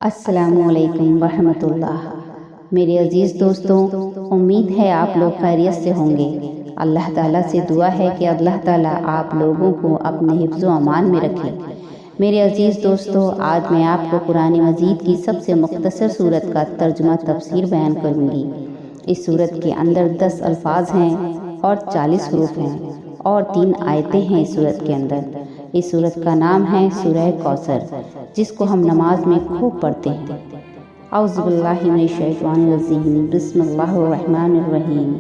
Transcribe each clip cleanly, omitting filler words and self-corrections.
السلام علیکم ورحمۃ اللہ۔ میرے عزیز دوستوں، امید ہے آپ لوگ خیریت سے ہوں گے۔ اللہ تعالیٰ سے دعا ہے کہ اللہ تعالیٰ آپ لوگوں کو اپنے حفظ و امان میں رکھے۔ میرے عزیز دوستوں، آج میں آپ کو قرآن مجید کی سب سے مختصر صورت کا ترجمہ تفسیر بیان کروں گی۔ اس صورت کے اندر 10 الفاظ ہیں اور 40 حروف ہیں اور 3 آیتیں ہیں اس صورت کے اندر۔ اس صورت کا نام ہے سورہ کوثر، جس کو ہم نماز میں خوب پڑھتے ہیں۔ اعوذ باللہ من الشیطان الرجیم، بسم اللہ الرحمن الرحیم۔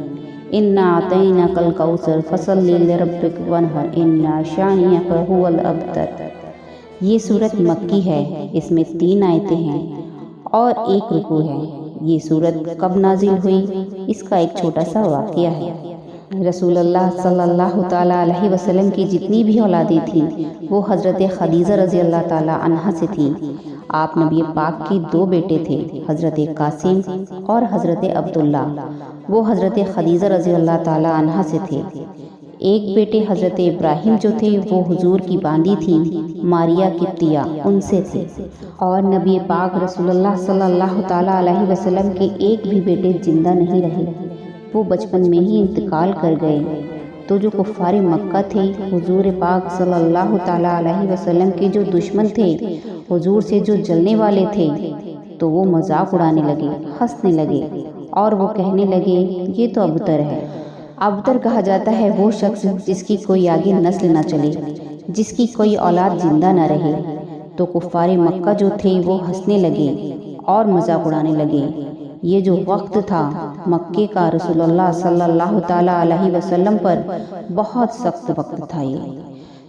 انا اعطیناک الکوثر فصلی لربک وانحر ان شانئک ھو الابتر۔ یہ صورت مکی ہے، اس میں 3 آیتیں ہیں اور 1 رکوع ہے۔ یہ صورت کب نازل ہوئی، اس کا ایک چھوٹا سا واقعہ ہے۔ رسول اللہ صلی اللہ تعالیٰ علیہ وسلم کی جتنی بھی اولادیں تھیں وہ حضرت خدیجہ رضی اللہ تعالیٰ عنہا سے تھیں۔ آپ نبی پاک کی 2 بیٹے تھے، حضرت قاسم اور حضرت عبداللہ۔ وہ حضرت خدیجہ رضی اللہ تعالیٰ عنہا سے تھے۔ ایک بیٹے حضرت ابراہیم جو تھے وہ حضور کی باندی تھیں ماریہ قبطیہ، ان سے تھے۔ اور نبی پاک رسول اللہ صلی اللہ تعالیٰ علیہ وسلم کے ایک بھی بیٹے زندہ نہیں رہے، وہ بچپن میں ہی انتقال کر گئے۔ تو جو کفار مکہ تھے، حضور پاک صلی اللہ تعالیٰ علیہ وسلم کے جو دشمن تھے، حضور سے جو جلنے والے تھے، تو وہ مذاق اڑانے لگے، ہنسنے لگے اور وہ کہنے لگے یہ تو ابتر ہے۔ ابتر کہا جاتا ہے وہ شخص جس کی کوئی آگے نسل نہ چلے، جس کی کوئی اولاد زندہ نہ رہے۔ تو کفار مکہ جو تھے وہ ہنسنے لگے اور مذاق اڑانے لگے۔ یہ جو وقت تھا مکے کا، رسول اللہ صلی اللہ تعالیٰ علیہ وسلم پر بہت سخت وقت تھا یہ۔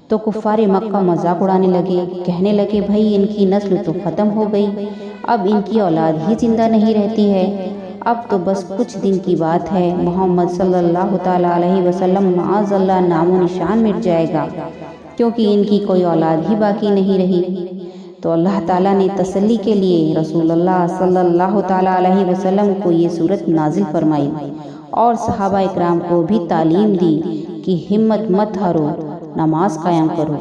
تو کفار مکہ مذاق اڑانے لگے، کہنے لگے بھائی ان کی نسل تو ختم ہو گئی، اب ان کی اولاد ہی زندہ نہیں رہتی ہے، اب تو بس کچھ دن کی بات ہے، محمد صلی اللہ تعالیٰ علیہ وسلم معاذ اللہ نام و نشان مٹ جائے گا، کیونکہ ان کی کوئی اولاد ہی باقی نہیں رہی۔ تو اللہ تعالیٰ نے تسلی کے لیے رسول اللہ صلی اللہ تعالیٰ علیہ وسلم کو یہ صورت نازل فرمائی اور صحابہ اکرام کو بھی تعلیم دی کہ ہمت مت ہارو، نماز قائم کرو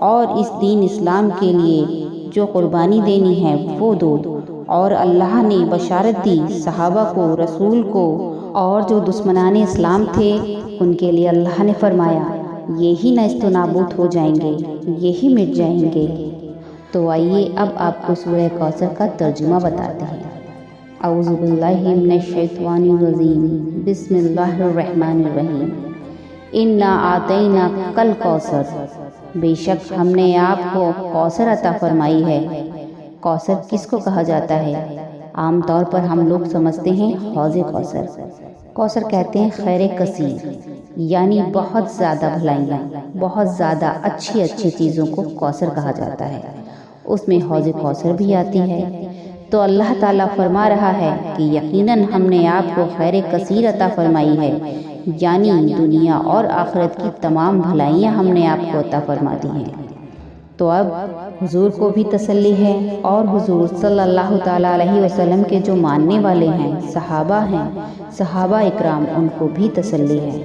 اور اس دین اسلام کے لیے جو قربانی دینی ہے وہ دو۔ اور اللہ نے بشارت دی صحابہ کو، رسول کو، اور جو دشمنان اسلام تھے ان کے لیے اللہ نے فرمایا یہی نیست و نابود ہو جائیں گے، یہی مٹ جائیں گے۔ تو آئیے اب آپ کو سورہ کوثر کا ترجمہ بتاتے ہیں۔ اعوذ باللہ من الشیطان الرجیم، بسم اللہ الرحمن الرحیم۔ انا اعطیناک الکوثر، بے شک ہم نے آپ کو کوثر عطا فرمائی ہے۔ کوثر کس کو کہا جاتا ہے؟ عام طور پر ہم لوگ سمجھتے ہیں حوض کوثر۔ کوثر کہتے ہیں خیر کثیر، یعنی بہت زیادہ بھلائیاں، بہت زیادہ اچھی اچھی چیزوں کو کوثر کہا جاتا ہے۔ اس میں حوض کوثر بھی آتی ہے۔ تو اللہ تعالیٰ فرما رہا ہے کہ یقیناً ہم نے آپ کو خیر کثیر عطا فرمائی ہے، یعنی دنیا اور آخرت کی تمام بھلائیاں ہم نے آپ کو عطا فرما دی ہیں۔ تو اب حضور کو بھی تسلی ہے اور حضور صلی اللہ تعالیٰ علیہ وسلم کے جو ماننے والے ہیں، صحابہ ہیں، صحابہ اکرام، ان کو بھی تسلی ہے۔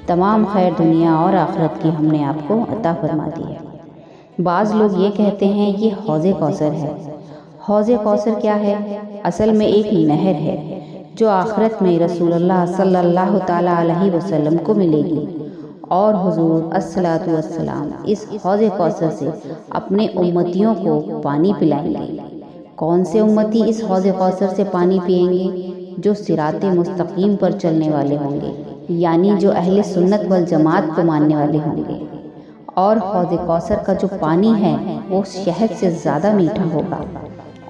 تمام خیر دنیا اور آخرت کی ہم نے آپ کو عطا فرما دی ہے۔ بعض لوگ یہ کہتے ہیں یہ حوض کوثر ہے۔ حوض کوثر کیا ہے؟ اصل میں ایک نہر ہے جو آخرت میں رسول اللہ صلی اللہ تعالیٰ علیہ وسلم کو ملے گی، اور حضور الصلاۃ والسلام اس حوض کوثر سے اپنے امتیوں کو پانی پلائیں گے۔ کون سے امتی اس حوض کوثر سے پانی پئیں گے؟ جو صراط مستقیم پر چلنے والے ہوں گے، یعنی جو اہل سنت والجماعت کو ماننے والے ہوں گے۔ اور حوض کوثر کا جو پانی ہے وہ شہد سے زیادہ میٹھا ہوگا،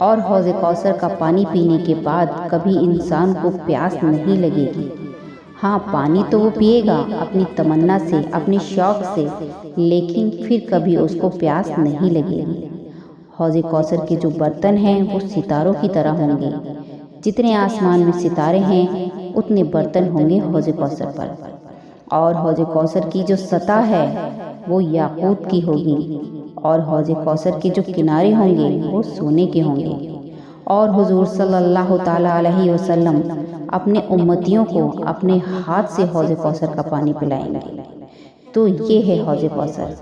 اور حوض کوثر کا پانی پینے کے بعد کبھی انسان کو پیاس نہیں لگے گی۔ ہاں، پانی تو وہ پیے گا اپنی تمنا سے، اپنی شوق سے، لیکن پھر کبھی اس کو پیاس نہیں لگے گی۔ حوض کوثر کے جو برتن ہیں وہ ستاروں کی طرح ہوں گے۔ جتنے آسمان میں ستارے ہیں اتنے برتن ہوں گے حوض کوثر پر۔ اور حوض کوثر کی جو سطح ہے وہ یاقوت کی ہوگی، اور حوض کوثر کے جو کنارے ہوں گے وہ سونے کے ہوں گے۔ اور حضور صلی اللہ تعالیٰ علیہ وسلم اپنے امتیوں کو اپنے ہاتھ سے حوض کوثر کا پانی پلائیں گے۔ تو یہ ہے حوض کوثر۔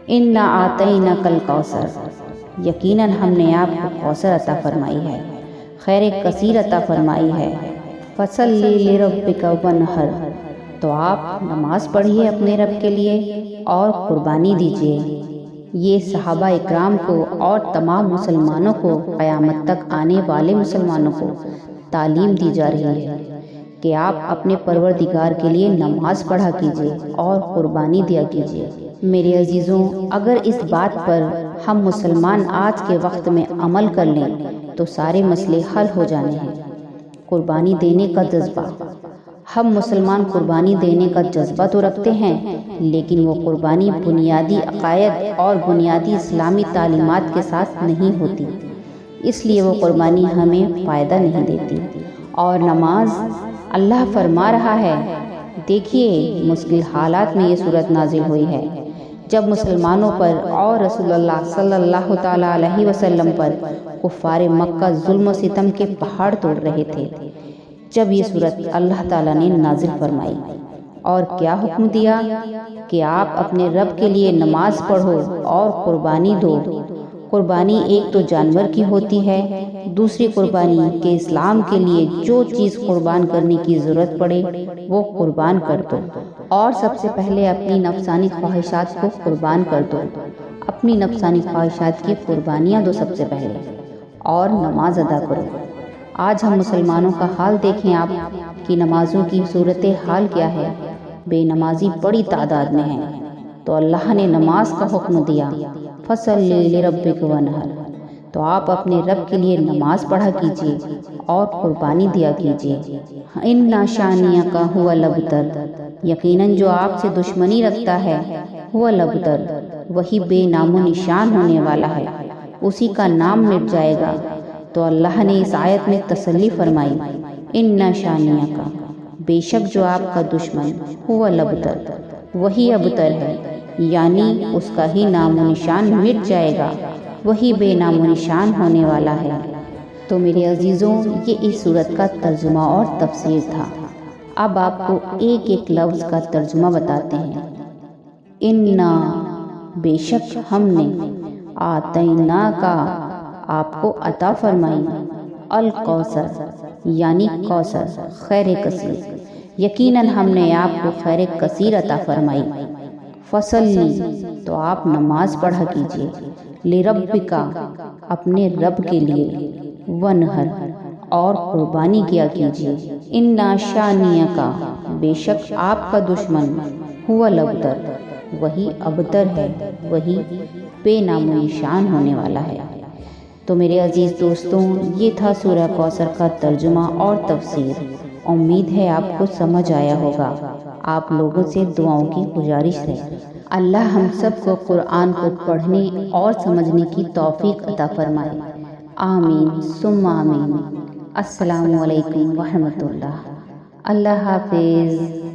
انا اعطیناک الکوثر۔ یقیناً ہم نے آپ کو کوثر عطا فرمائی ہے، خیر کثیر عطا فرمائی ہے۔ فصلی لربک وانحر، تو آپ نماز پڑھیے اپنے رب کے لیے اور قربانی دیجیے۔ یہ صحابہ اکرام کو اور تمام مسلمانوں کو، قیامت تک آنے والے مسلمانوں کو تعلیم دی جا رہی ہے کہ آپ اپنے پروردگار کے لیے نماز پڑھا کیجیے اور قربانی دیا کیجیے۔ میرے عزیزوں، اگر اس بات پر ہم مسلمان آج کے وقت میں عمل کر لیں تو سارے مسئلے حل ہو جانے ہیں۔ قربانی دینے کا جذبہ، ہم مسلمان قربانی دینے کا جذبہ تو رکھتے ہیں، لیکن وہ قربانی بنیادی عقائد اور بنیادی اسلامی تعلیمات کے ساتھ نہیں ہوتی، اس لیے وہ قربانی ہمیں فائدہ نہیں دیتی۔ اور نماز، اللہ فرما رہا ہے، دیکھیے مشکل حالات میں یہ صورت نازل ہوئی ہے جب مسلمانوں پر اور رسول اللہ صلی اللہ تعالیٰ علیہ وسلم پر کفار مکہ ظلم و ستم کے پہاڑ توڑ رہے تھے، جب یہ صورت اللہ تعالیٰ نے نازل فرمائی اور کیا حکم دیا کہ آپ اپنے رب کے لیے نماز پڑھو اور قربانی دو۔ قربانی ایک تو جانور کی ہوتی ہے، دوسری قربانی کہ اسلام کے لیے جو چیز قربان کرنے کی ضرورت پڑے وہ قربان کر دو، اور سب سے پہلے اپنی نفسانی خواہشات کو قربان کر دو۔ اپنی نفسانی خواہشات کی قربانیاں دو سب سے پہلے، اور نماز ادا کرو۔ آج ہم مسلمانوں کا حال دیکھیں آپ کی نمازوں کی صورت حال کیا ہے۔ بے نمازی بڑی تعداد میں ہے، تو اللہ نے نماز کا حکم دیا، فصلی لربک وانحر، تو آپ اپنے رب کے لیے نماز پڑھا کیجیے اور قربانی دیا کیجیے۔ ان شانئک ھو الابتر، یقیناً جو آپ سے دشمنی رکھتا ہے، ھو الابتر، وہی بے نام و نشان ہونے والا ہے، اسی کا نام مٹ جائے گا۔ تو اللہ نے اس آیت میں تسلی فرمائی، ان شانئک، بے شک جو آپ کا دشمن، ھو الابتر، وہی ابتر ہے، یعنی اس کا ہی نام و نشان مٹ جائے گا، وہی بے نام و نشان ہونے والا ہے۔ تو میرے عزیزوں، یہ اس صورت کا ترجمہ اور تفسیر تھا۔ اب آپ کو ایک ایک لفظ کا ترجمہ بتاتے ہیں۔ انا، بے شک ہم نے، آتینا کا، آپ کو عطا فرمائی، الکوثر، یعنی کوثر، خیر کثیر، یقیناً ہم نے آپ کو خیر کثیر عطا فرمائی۔ فصلی، تو آپ نماز پڑھا کیجیے، لربک، اپنے رب کے لیے، وانحر، اور قربانی کیا کیجیے۔ ان شانئک، بے شک آپ کا دشمن، ھو الابتر، وہی ابتر ہے، وہی بے نام و نشان ہونے والا ہے۔ تو میرے عزیز دوستوں، یہ تھا سورہ کوثر کا ترجمہ اور تفسیر۔ امید ہے آپ کو سمجھ آیا ہوگا۔ آپ لوگوں سے دعاؤں کی گزارش ہے، اللہ ہم سب کو قرآن کو پڑھنے اور سمجھنے کی توفیق عطا فرمائے، آمین ثم آمین۔ السلام علیکم ورحمۃ اللہ۔ اللہ حافظ۔